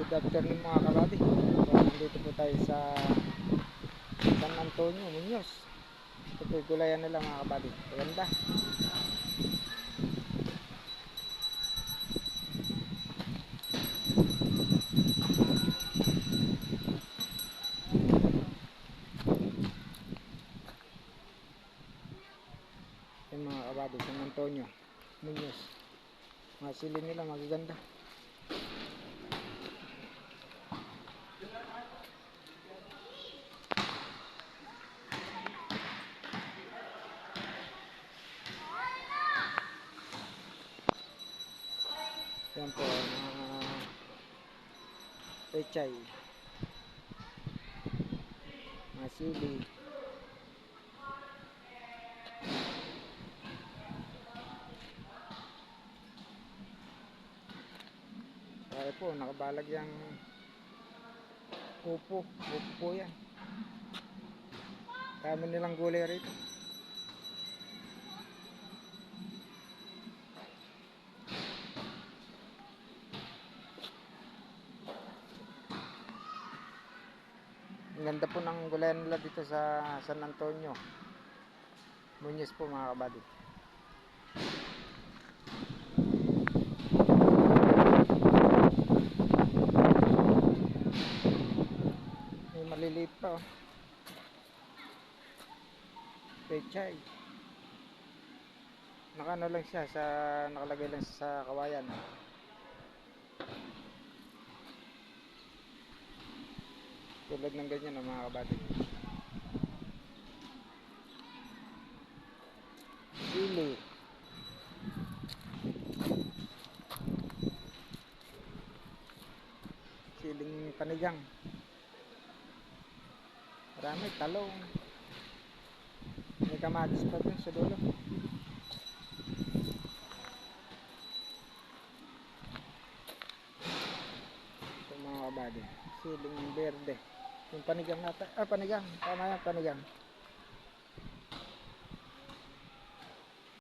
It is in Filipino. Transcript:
Good afternoon mga kabady. So, nandito po tayo sa San Antonio, Muñoz. Ito po gulayan nila mga kabady. Maganda. Yung mga kabady, San Antonio, Muñoz. Mga sili nila magaganda. Yan po, mga pechay, mga sili. Kaya po, nakabalag yung upo po yan. Kami nilang gulay rito. Ang ganda po ng gulayan nila dito sa San Antonio, Muñoz po mga kabady. May maliliit pa oh. Pechay. Nakano lang siya sa nakalagay lang sa kawayan. Tulad ng ganyan mga kabady. Sili. Siling panigang. Marami, talong. May kamatis pa dun sa dulo. Ito mga kabady. Siling berde. Yung panigang nata. Panigang. Tama yan, panigang.